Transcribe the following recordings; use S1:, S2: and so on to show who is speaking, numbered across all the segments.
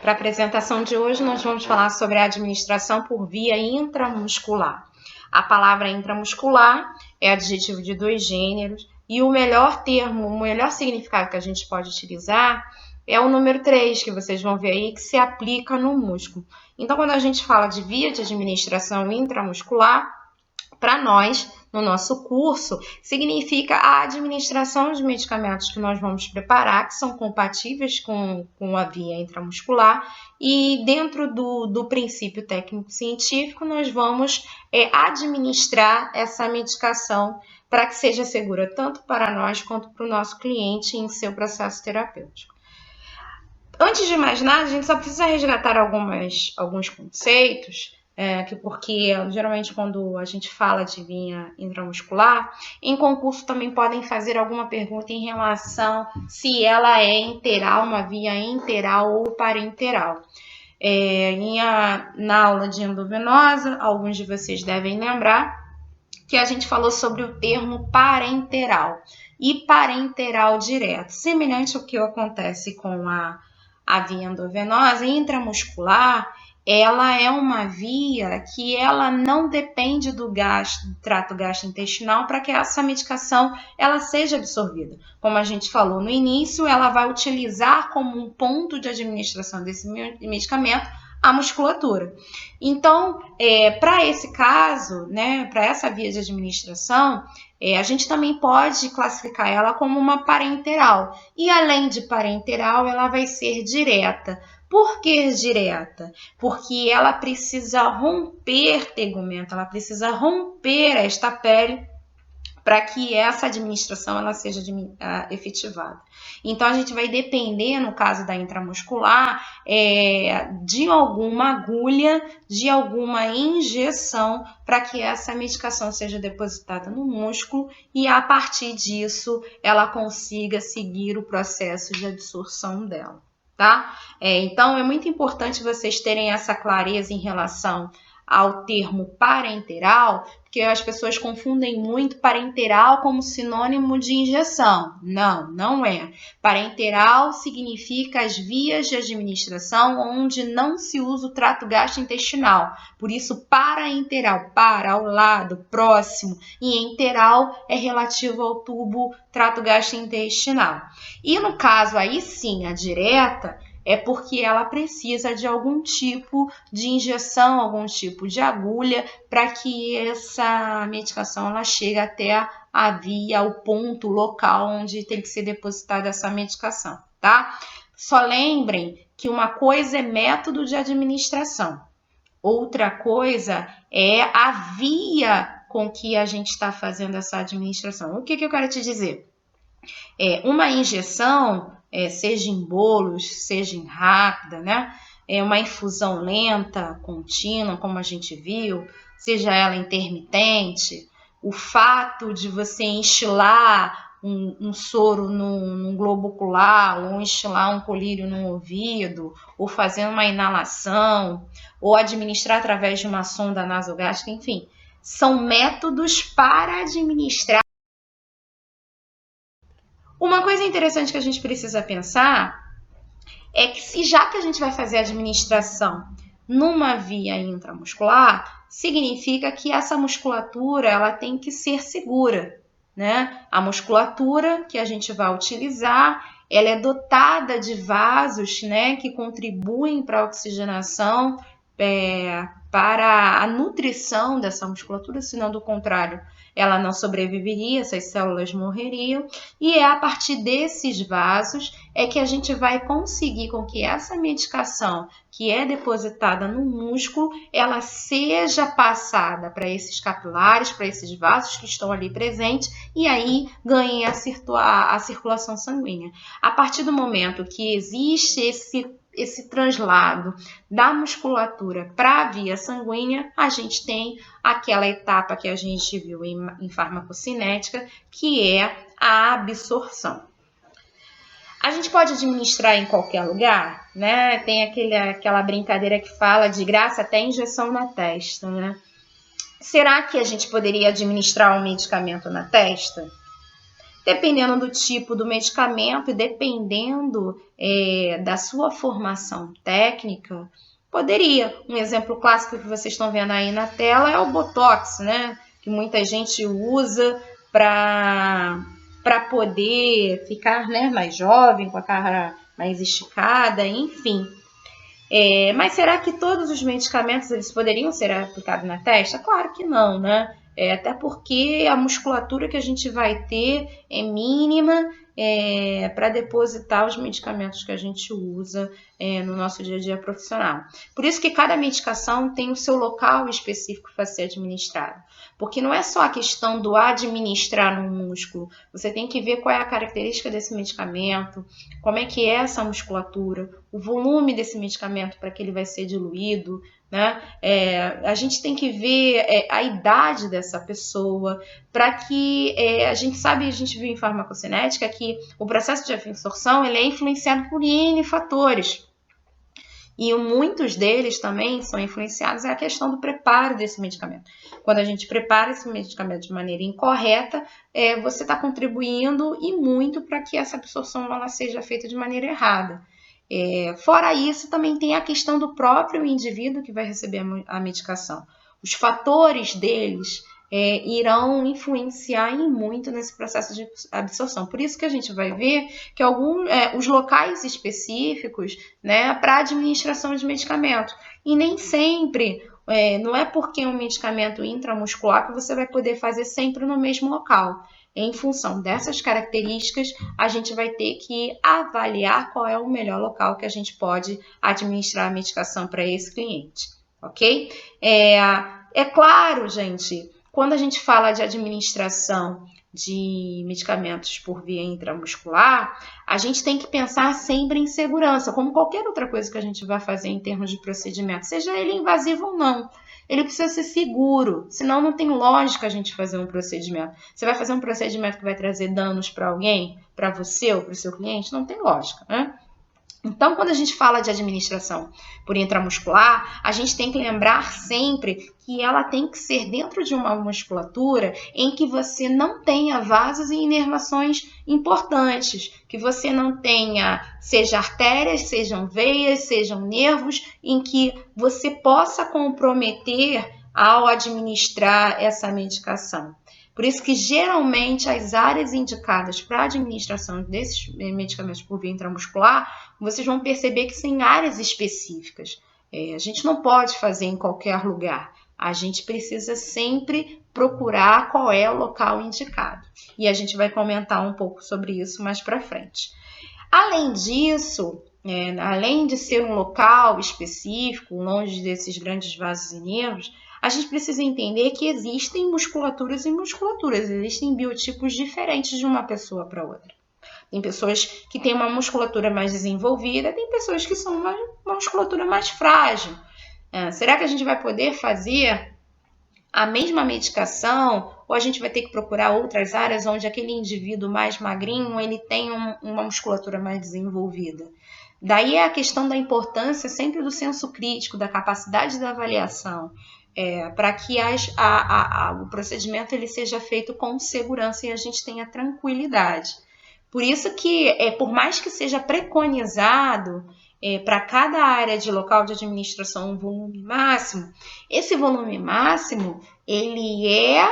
S1: Para a apresentação de hoje, nós vamos falar sobre a administração por via intramuscular. A palavra intramuscular é adjetivo de 2 gêneros e o melhor termo, o melhor significado que a gente pode utilizar é o número 3, que vocês vão ver aí, que se aplica no músculo. Então, quando a gente fala de via de administração intramuscular, para nós, no nosso curso, significa a administração de medicamentos que nós vamos preparar, que são compatíveis com a via intramuscular, e dentro do princípio técnico-científico, nós vamos administrar essa medicação para que seja segura tanto para nós quanto para o nosso cliente em seu processo terapêutico. Antes de mais nada, a gente só precisa resgatar alguns conceitos, porque geralmente quando a gente fala de via intramuscular, em concurso também podem fazer alguma pergunta em relação se ela é enteral, uma via enteral ou parenteral. Na aula de endovenosa, alguns de vocês devem lembrar que a gente falou sobre o termo parenteral e parenteral direto, semelhante ao que acontece com a via endovenosa intramuscular. Ela é uma via que ela não depende do trato gastrointestinal para que essa medicação ela seja absorvida. Como a gente falou no início, ela vai utilizar como um ponto de administração desse medicamento a musculatura. Então, para esse caso, para essa via de administração, a gente também pode classificar ela como uma parenteral. E além de parenteral, ela vai ser direta. Por que direta? Porque ela precisa romper tegumento, ela precisa romper esta pele para que essa administração ela seja efetivada. Então, a gente vai depender, no caso da intramuscular, de alguma agulha, de alguma injeção, para que essa medicação seja depositada no músculo e, a partir disso, ela consiga seguir o processo de absorção dela. Tá? Então, é muito importante vocês terem essa clareza em relação ao termo parenteral, porque as pessoas confundem muito parenteral como sinônimo de injeção. Não, não é. Parenteral significa as vias de administração onde não se usa o trato gastrointestinal. Por isso, parenteral, para, ao lado, próximo, e enteral é relativo ao tubo trato gastrointestinal. E no caso aí sim, a direta, é porque ela precisa de algum tipo de injeção, algum tipo de agulha, para que essa medicação ela chegue até a via, o ponto local onde tem que ser depositada essa medicação, tá? Só lembrem que uma coisa é método de administração, outra coisa é a via com que a gente está fazendo essa administração. O que eu quero te dizer? Uma injeção, seja em bolos, seja em rápida, né? Uma infusão lenta, contínua, como a gente viu, seja ela intermitente, o fato de você instilar um soro num globo ocular, ou instilar um colírio no ouvido, ou fazer uma inalação, ou administrar através de uma sonda nasogástrica, enfim, são métodos para administrar. Uma coisa interessante que a gente precisa pensar é que já que a gente vai fazer a administração numa via intramuscular, significa que essa musculatura ela tem que ser segura, né? A musculatura que a gente vai utilizar, ela é dotada de vasos, né, que contribuem para a oxigenação, para a nutrição dessa musculatura, senão do contrário, ela não sobreviveria, essas células morreriam, e é a partir desses vasos que a gente vai conseguir com que essa medicação que é depositada no músculo, ela seja passada para esses capilares, para esses vasos que estão ali presentes, e aí ganhe a circulação sanguínea. A partir do momento que existe esse translado da musculatura para a via sanguínea, a gente tem aquela etapa que a gente viu em farmacocinética, que é a absorção. A gente pode administrar em qualquer lugar, né? Tem aquela brincadeira que fala de graça até injeção na testa, né? Será que a gente poderia administrar um medicamento na testa? Dependendo do tipo do medicamento e dependendo da sua formação técnica, poderia. Um exemplo clássico que vocês estão vendo aí na tela é o Botox, né? Que muita gente usa para poder ficar, né, mais jovem, com a cara mais esticada, enfim. Mas será que todos os medicamentos eles poderiam ser aplicados na testa? Claro que não, né? Até porque a musculatura que a gente vai ter é mínima para depositar os medicamentos que a gente usa no nosso dia a dia profissional. Por isso que cada medicação tem o seu local específico para ser administrado. Porque não é só a questão do administrar no músculo, você tem que ver qual é a característica desse medicamento, como é que é essa musculatura, o volume desse medicamento para que ele vai ser diluído, né? A gente tem que ver a idade dessa pessoa, para que a gente viu em farmacocinética que o processo de absorção ele é influenciado por N fatores. E muitos deles também são influenciados a questão do preparo desse medicamento. Quando a gente prepara esse medicamento de maneira incorreta, você está contribuindo e muito para que essa absorção ela seja feita de maneira errada. Fora isso, também tem a questão do próprio indivíduo que vai receber a medicação. Os fatores deles irão influenciar em muito nesse processo de absorção. Por isso que a gente vai ver que os locais específicos, né, para administração de medicamento. E nem sempre, não é porque um medicamento intramuscular que você vai poder fazer sempre no mesmo local. Em função dessas características, a gente vai ter que avaliar qual é o melhor local que a gente pode administrar a medicação para esse cliente, ok? É claro, gente, quando a gente fala de administração de medicamentos por via intramuscular, a gente tem que pensar sempre em segurança, como qualquer outra coisa que a gente vai fazer em termos de procedimento, seja ele invasivo ou não. Ele precisa ser seguro, senão não tem lógica a gente fazer um procedimento. Você vai fazer um procedimento que vai trazer danos para alguém, para você ou para o seu cliente? Não tem lógica, né? Então, quando a gente fala de administração por intramuscular, a gente tem que lembrar sempre que ela tem que ser dentro de uma musculatura em que você não tenha vasos e inervações importantes, que você não tenha, seja artérias, sejam veias, sejam nervos, em que você possa comprometer ao administrar essa medicação. Por isso que, geralmente, as áreas indicadas para a administração desses medicamentos por via intramuscular, vocês vão perceber que são áreas específicas. A gente não pode fazer em qualquer lugar. A gente precisa sempre procurar qual é o local indicado. E a gente vai comentar um pouco sobre isso mais para frente. Além disso, além de ser um local específico, longe desses grandes vasos e nervos, a gente precisa entender que existem musculaturas e musculaturas, existem biotipos diferentes de uma pessoa para outra. Tem pessoas que têm uma musculatura mais desenvolvida, tem pessoas que são uma musculatura mais frágil. Será que a gente vai poder fazer a mesma medicação ou a gente vai ter que procurar outras áreas onde aquele indivíduo mais magrinho ele tem uma musculatura mais desenvolvida? Daí é a questão da importância sempre do senso crítico, da capacidade da avaliação, para que o procedimento ele seja feito com segurança e a gente tenha tranquilidade. Por isso que, por mais que seja preconizado para cada área de local de administração um volume máximo, esse volume máximo ele é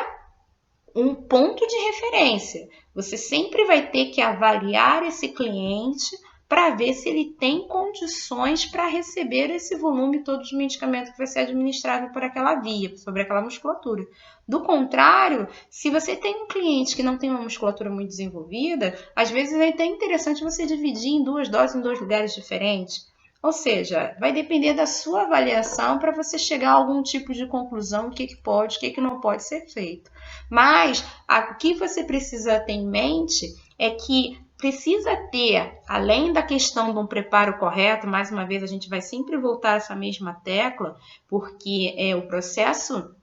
S1: um ponto de referência. Você sempre vai ter que avaliar esse cliente para ver se ele tem condições para receber esse volume todo de medicamento que vai ser administrado por aquela via, sobre aquela musculatura. Do contrário, se você tem um cliente que não tem uma musculatura muito desenvolvida, às vezes é até interessante você dividir em 2 doses em 2 lugares diferentes. Ou seja, vai depender da sua avaliação para você chegar a algum tipo de conclusão, o que pode, o que não pode ser feito. Mas o que você precisa ter em mente é que precisa ter, além da questão de um preparo correto, mais uma vez a gente vai sempre voltar a essa mesma tecla, porque o processo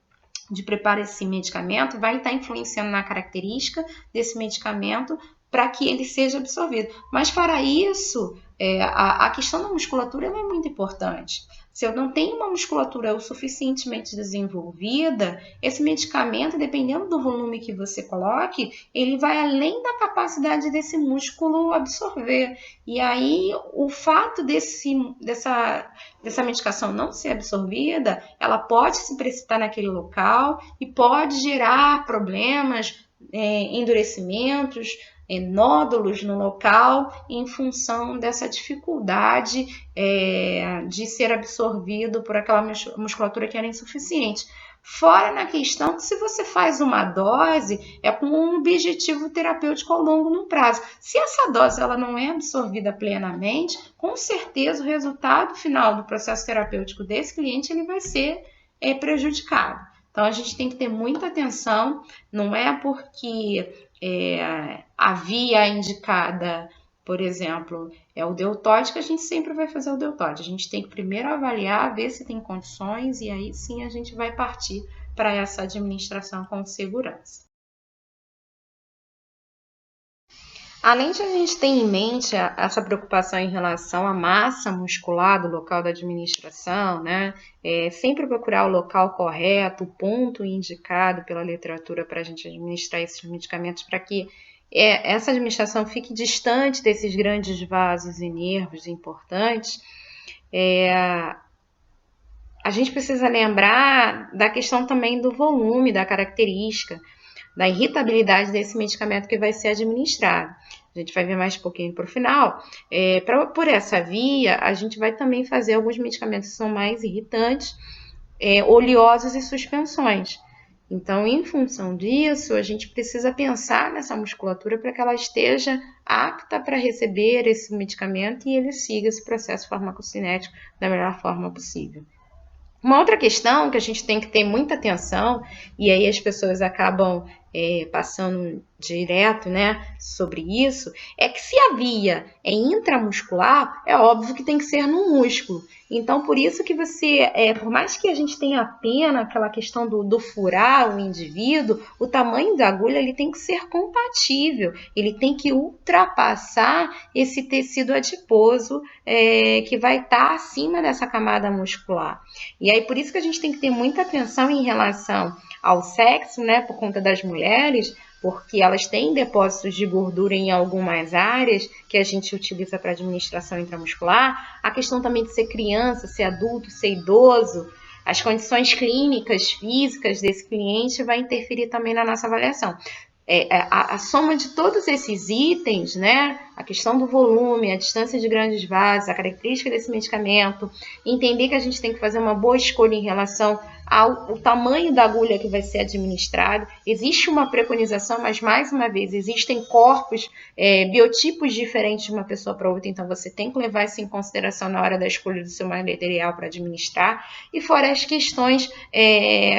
S1: de preparar esse medicamento vai estar influenciando na característica desse medicamento para que ele seja absorvido. Mas para isso, a questão da musculatura ela é muito importante. Se eu não tenho uma musculatura o suficientemente desenvolvida, esse medicamento, dependendo do volume que você coloque, ele vai além da capacidade desse músculo absorver. E aí, o fato dessa medicação não ser absorvida, ela pode se precipitar naquele local e pode gerar problemas, endurecimentos, nódulos no local em função dessa dificuldade de ser absorvido por aquela musculatura que era insuficiente. Fora na questão que se você faz uma dose, é com um objetivo terapêutico ao longo no prazo. Se essa dose ela não é absorvida plenamente, com certeza o resultado final do processo terapêutico desse cliente ele vai ser prejudicado. Então, a gente tem que ter muita atenção, não é porque a via indicada, por exemplo, é o deltóide, que a gente sempre vai fazer o deltóide. A gente tem que primeiro avaliar, ver se tem condições e aí sim a gente vai partir para essa administração com segurança. Além de a gente ter em mente essa preocupação em relação à massa muscular do local da administração, né? Sempre procurar o local correto, o ponto indicado pela literatura para a gente administrar esses medicamentos, para que essa administração fique distante desses grandes vasos e nervos importantes. A gente precisa lembrar da questão também do volume, da característica, da irritabilidade desse medicamento que vai ser administrado. A gente vai ver mais um pouquinho para o final. Por essa via, a gente vai também fazer alguns medicamentos que são mais irritantes, oleosos e suspensões. Então, em função disso, a gente precisa pensar nessa musculatura para que ela esteja apta para receber esse medicamento e ele siga esse processo farmacocinético da melhor forma possível. Uma outra questão que a gente tem que ter muita atenção, e aí as pessoas acabam passando direto, né, sobre isso, é que se a via é intramuscular, é óbvio que tem que ser no músculo. Então, por isso que você, por mais que a gente tenha pena, aquela questão do furar o indivíduo, o tamanho da agulha ele tem que ser compatível, ele tem que ultrapassar esse tecido adiposo que vai estar acima dessa camada muscular. E aí, por isso que a gente tem que ter muita atenção em relação ao sexo, né, por conta das mulheres, porque elas têm depósitos de gordura em algumas áreas que a gente utiliza para administração intramuscular. A questão também de ser criança, ser adulto, ser idoso, as condições clínicas, físicas desse cliente vai interferir também na nossa avaliação. A soma de todos esses itens, né? A questão do volume, a distância de grandes vasos, a característica desse medicamento, entender que a gente tem que fazer uma boa escolha em relação ao tamanho da agulha que vai ser administrado. Existe uma preconização, mas mais uma vez, existem corpos, biotipos diferentes de uma pessoa para outra, então você tem que levar isso em consideração na hora da escolha do seu material para administrar, e fora as questões,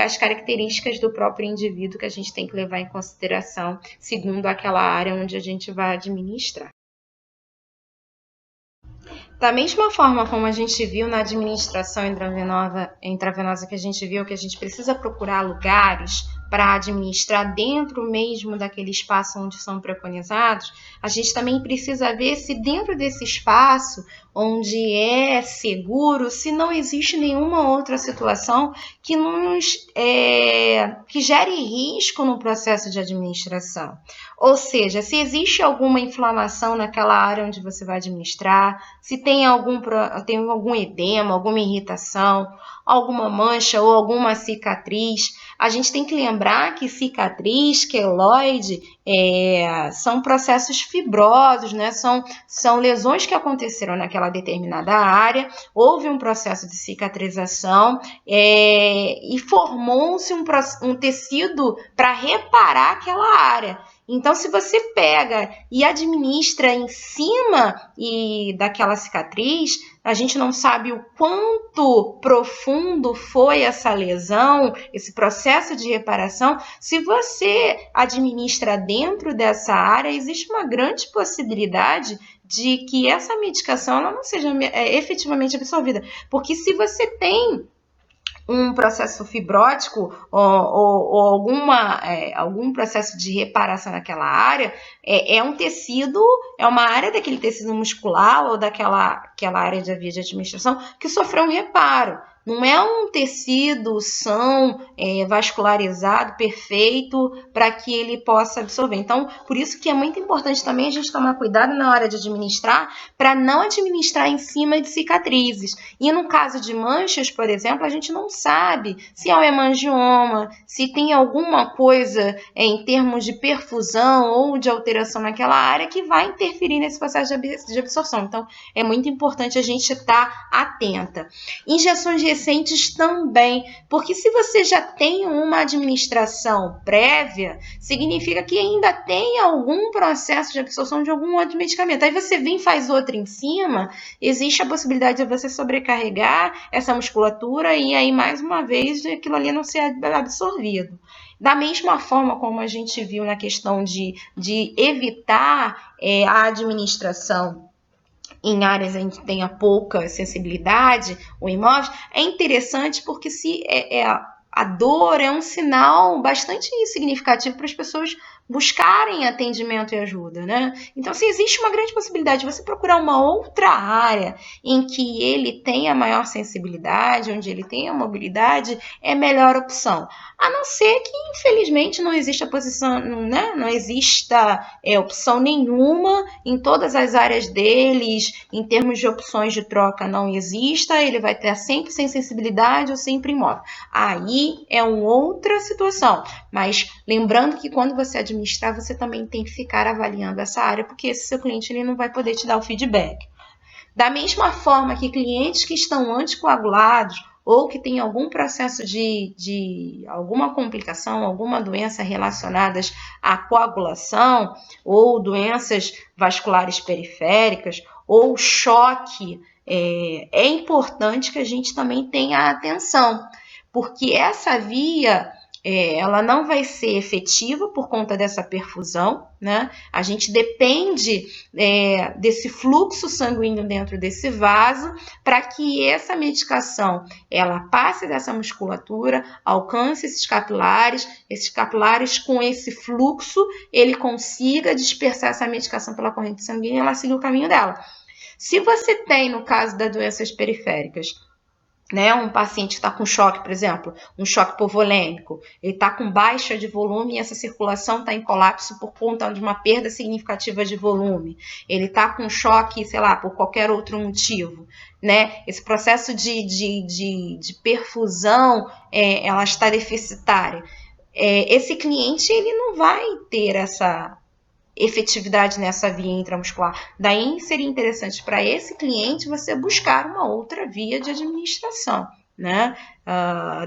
S1: as características do próprio indivíduo que a gente tem que levar em consideração, segundo aquela área onde a gente vai administrar. Da mesma forma como a gente viu na administração intravenosa que a gente viu que a gente precisa procurar lugares para administrar dentro mesmo daquele espaço onde são preconizados, a gente também precisa ver se dentro desse espaço onde é seguro, se não existe nenhuma outra situação que que gere risco no processo de administração. Ou seja, se existe alguma inflamação naquela área onde você vai administrar, se tem algum edema, alguma irritação, alguma mancha ou alguma cicatriz. A gente tem que lembrar que cicatriz, queloide, são processos fibrosos, né? São lesões que aconteceram naquela determinada área, houve um processo de cicatrização e formou-se um tecido para reparar aquela área. Então, se você pega e administra em cima daquela cicatriz, a gente não sabe o quanto profundo foi essa lesão, esse processo de reparação. Se você administra dentro dessa área, existe uma grande possibilidade de que essa medicação ela não seja efetivamente absorvida. Porque se você tem um processo fibrótico ou algum processo de reparação naquela área, é um tecido, é uma área daquele tecido muscular ou daquela área da via de administração que sofreu um reparo. Não é um tecido são, vascularizado, perfeito, para que ele possa absorver. Então, por isso que é muito importante também a gente tomar cuidado na hora de administrar, para não administrar em cima de cicatrizes. E no caso de manchas, por exemplo, a gente não sabe se é um hemangioma, se tem alguma coisa em termos de perfusão ou de alteração naquela área que vai interferir nesse processo de absorção. Então, é muito importante a gente estar atenta. Injeções recentes também, porque se você já tem uma administração prévia, significa que ainda tem algum processo de absorção de algum outro medicamento. Aí você vem e faz outra em cima, existe a possibilidade de você sobrecarregar essa musculatura e aí, mais uma vez, aquilo ali não ser absorvido. Da mesma forma como a gente viu na questão de evitar a administração em áreas em que tenha pouca sensibilidade ou imóveis, é interessante porque se a dor é um sinal bastante significativo para as pessoas buscarem atendimento e ajuda, né? Então, se existe uma grande possibilidade de você procurar uma outra área em que ele tenha maior sensibilidade, onde ele tenha mobilidade, é a melhor opção. A não ser que, infelizmente, não exista posição, né? Não exista opção nenhuma em todas as áreas deles, em termos de opções de troca, não exista, ele vai ter sempre sem sensibilidade ou sempre imóvel. Aí é uma outra situação, mas lembrando que quando você administrar, você também tem que ficar avaliando essa área, porque esse seu cliente ele não vai poder te dar o feedback. Da mesma forma que clientes que estão anticoagulados ou que têm algum processo de alguma complicação, alguma doença relacionadas à coagulação ou doenças vasculares periféricas ou choque, é importante que a gente também tenha atenção, porque essa via ela não vai ser efetiva por conta dessa perfusão, né? A gente depende desse fluxo sanguíneo dentro desse vaso para que essa medicação ela passe dessa musculatura, alcance esses capilares com esse fluxo, ele consiga dispersar essa medicação pela corrente sanguínea e ela siga o caminho dela. Se você tem, no caso das doenças periféricas, né, um paciente que está com choque, por exemplo, um choque hipovolêmico, ele está com baixa de volume e essa circulação está em colapso por conta de uma perda significativa de volume, ele está com choque, sei lá, por qualquer outro motivo, né? Esse processo de perfusão, ela está deficitária. Esse cliente, ele não vai ter essa efetividade nessa via intramuscular. Daí seria interessante para esse cliente você buscar uma outra via de administração, né?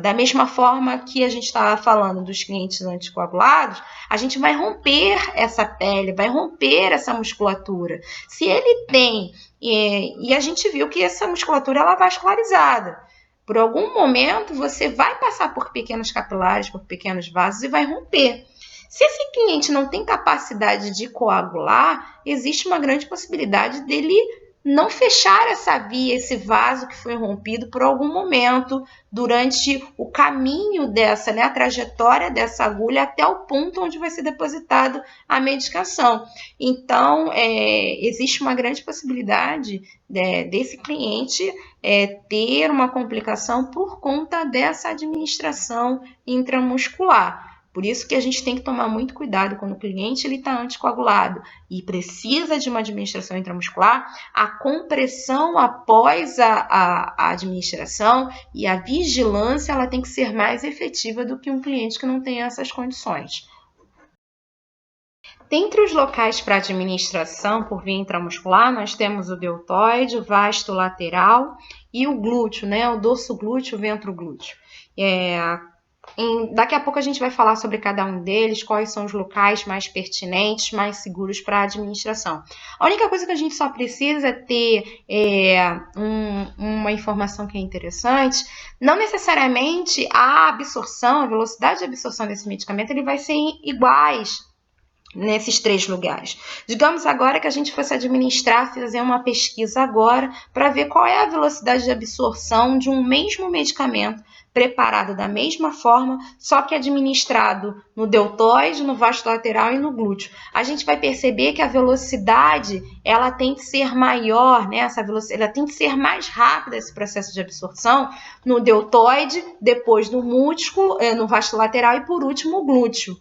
S1: Da mesma forma que a gente estava falando dos clientes anticoagulados, a gente vai romper essa pele, vai romper essa musculatura. Se ele tem, e a gente viu que essa musculatura ela é vascularizada, por algum momento você vai passar por pequenos capilares, por pequenos vasos e vai romper. Se esse cliente não tem capacidade de coagular, existe uma grande possibilidade dele não fechar essa via, esse vaso que foi rompido por algum momento durante o caminho dessa, né, a trajetória dessa agulha até o ponto onde vai ser depositado a medicação. Então, existe uma grande possibilidade desse cliente ter uma complicação por conta dessa administração intramuscular. Por isso que a gente tem que tomar muito cuidado quando o cliente está anticoagulado e precisa de uma administração intramuscular, a compressão após a administração e a vigilância ela tem que ser mais efetiva do que um cliente que não tem essas condições. Dentre os locais para administração por via intramuscular, nós temos o deltoide, o vasto lateral e o glúteo, né? O dorso glúteo, o ventro glúteo. Daqui a pouco a gente vai falar sobre cada um deles, quais são os locais mais pertinentes, mais seguros para a administração. A única coisa que a gente só precisa ter uma informação que é interessante, não necessariamente a absorção, a velocidade de absorção desse medicamento ele vai ser iguais nesses 3 lugares. Digamos agora que a gente fosse administrar, fazer uma pesquisa agora para ver qual é a velocidade de absorção de um mesmo medicamento preparado da mesma forma, só que administrado no deltoide, no vasto lateral e no glúteo. A gente vai perceber que a velocidade, ela tem que ser maior, né? Essa velocidade, ela tem que ser mais rápida, esse processo de absorção, no deltoide, depois no músculo, no vasto lateral e por último o glúteo.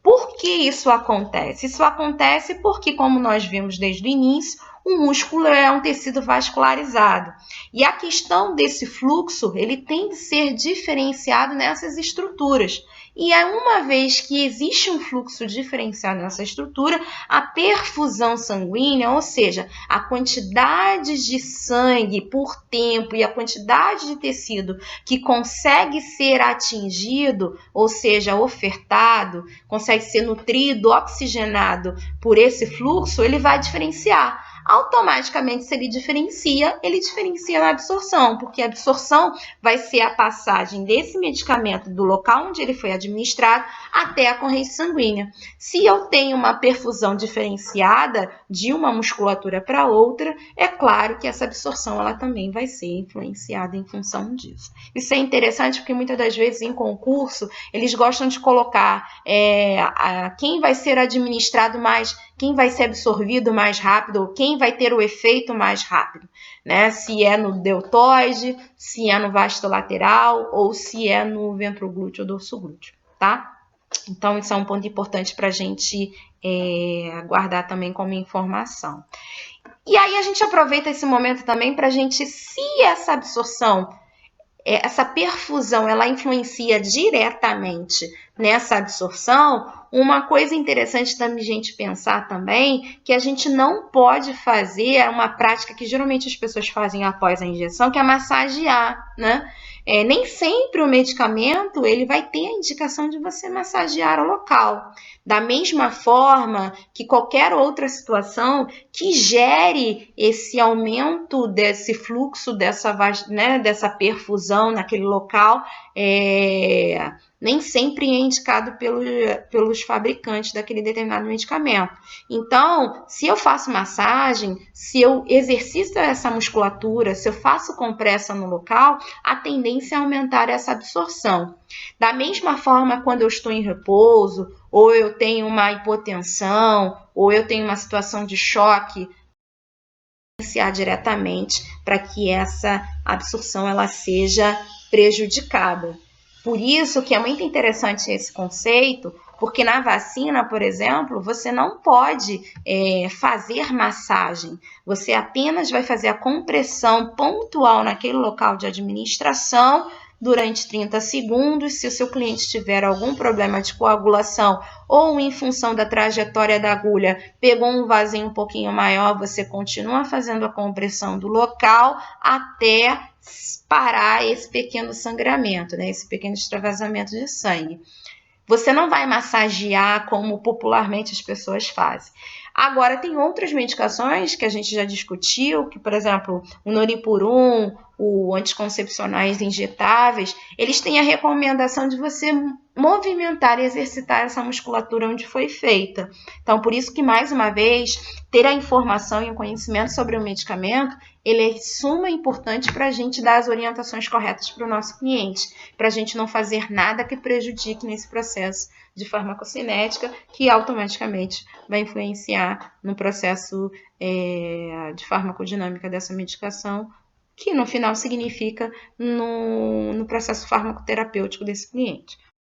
S1: Por que isso acontece? Isso acontece porque, como nós vimos desde o início, o músculo é um tecido vascularizado. E a questão desse fluxo, ele tem que ser diferenciado nessas estruturas. E uma vez que existe um fluxo diferenciado nessa estrutura, a perfusão sanguínea, ou seja, a quantidade de sangue por tempo e a quantidade de tecido que consegue ser atingido, ou seja, ofertado, consegue ser nutrido, oxigenado por esse fluxo, ele vai diferenciar. Automaticamente, se ele diferencia na absorção, porque a absorção vai ser a passagem desse medicamento do local onde ele foi administrado até a corrente sanguínea. Se eu tenho uma perfusão diferenciada de uma musculatura para outra, é claro que essa absorção ela também vai ser influenciada em função disso. Isso é interessante porque muitas das vezes em concurso eles gostam de colocar quem vai ser administrado mais, quem vai ser absorvido mais rápido, ou quem vai ter o efeito mais rápido, né? Se é no deltoide, se é no vasto lateral ou se é no ventroglúteo ou dorsoglúteo, tá? Então, isso é um ponto importante para a gente guardar também como informação. E aí a gente aproveita esse momento também para a gente, se essa absorção, essa perfusão, ela influencia diretamente nessa absorção, uma coisa interessante da gente pensar também, que a gente não pode fazer, é uma prática que geralmente as pessoas fazem após a injeção, que é massagear, né? Nem sempre o medicamento ele vai ter a indicação de você massagear o local. Da mesma forma que qualquer outra situação que gere esse aumento desse fluxo, dessa perfusão naquele local, nem sempre é indicado pelos fabricantes daquele determinado medicamento. Então, se eu faço massagem, se eu exercito essa musculatura, se eu faço compressa no local, a tendência é aumentar essa absorção. Da mesma forma, quando eu estou em repouso, ou eu tenho uma hipotensão, ou eu tenho uma situação de choque, influenciar diretamente para que essa absorção ela seja prejudicada. Por isso que é muito interessante esse conceito, porque na vacina, por exemplo, você não pode fazer massagem. Você apenas vai fazer a compressão pontual naquele local de administração durante 30 segundos. Se o seu cliente tiver algum problema de coagulação ou em função da trajetória da agulha, pegou um vasinho um pouquinho maior, você continua fazendo a compressão do local até parar esse pequeno sangramento, né? Esse pequeno extravasamento de sangue. Você não vai massagear como popularmente as pessoas fazem. Agora, tem outras medicações que a gente já discutiu, que, por exemplo, o Noripurum, os anticoncepcionais injetáveis, eles têm a recomendação de você movimentar e exercitar essa musculatura onde foi feita. Então, por isso que, mais uma vez, ter a informação e o conhecimento sobre o medicamento, ele é de suma importância para a gente dar as orientações corretas para o nosso cliente, para a gente não fazer nada que prejudique nesse processo de farmacocinética, que automaticamente vai influenciar no processo de farmacodinâmica dessa medicação, que no final significa no processo farmacoterapêutico desse cliente.